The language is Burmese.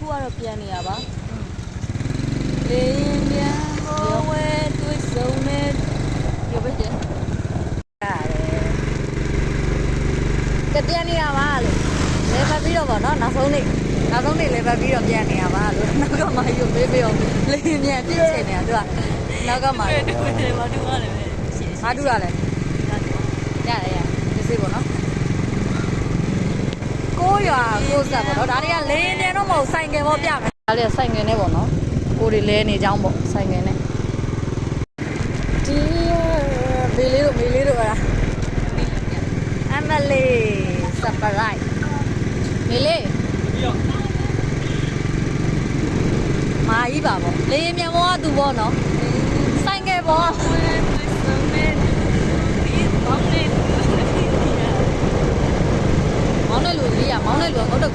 အခုကတော့ပြန်နေရပါလေမြန်ဟိုဝဲတွေ့ဆုံနေဒီဘက်ကျကပြန်နေရပါလို့လေပတ်ပြီးတော့ဗောနော်နောက်ဆုံးနေ့လေပတ်ပြီးတော့ပြန်နေရပါလို့နောက်ကမှယူပေးပြီးတော့လေမြန်ပြည့်ချင်နေတာသူကနောက်ကမှတယ်ဘာတူရတယ်ပဲဘာတူရလဲရတယ်ဒီစိဗောနော်ကိုရွာကိုဆက်ပေါ့နော်ဒါတွေကလေနေတော့မဟုတ်ဆိုင်ကယ်ပေါ့ပြမယ်ဒါတွေကဆိုင်ကယ်နဲ့ပေါ့နော်ကိုတွေလဲနေကြောင်းပေါ့ဆိုင်ကယ်နဲ့ဒီမေလေးတို့အဲ့ဒါအမလေးစပရိုက်မေလေးမာကြီးပါပေါ့လေမြန်ဘောကသူပေါ့နော်ဆိုင်ကယ်ဘောမောင်းတဲ့လူကြီးရမောင်းတဲ့လူကဟုတ်တော့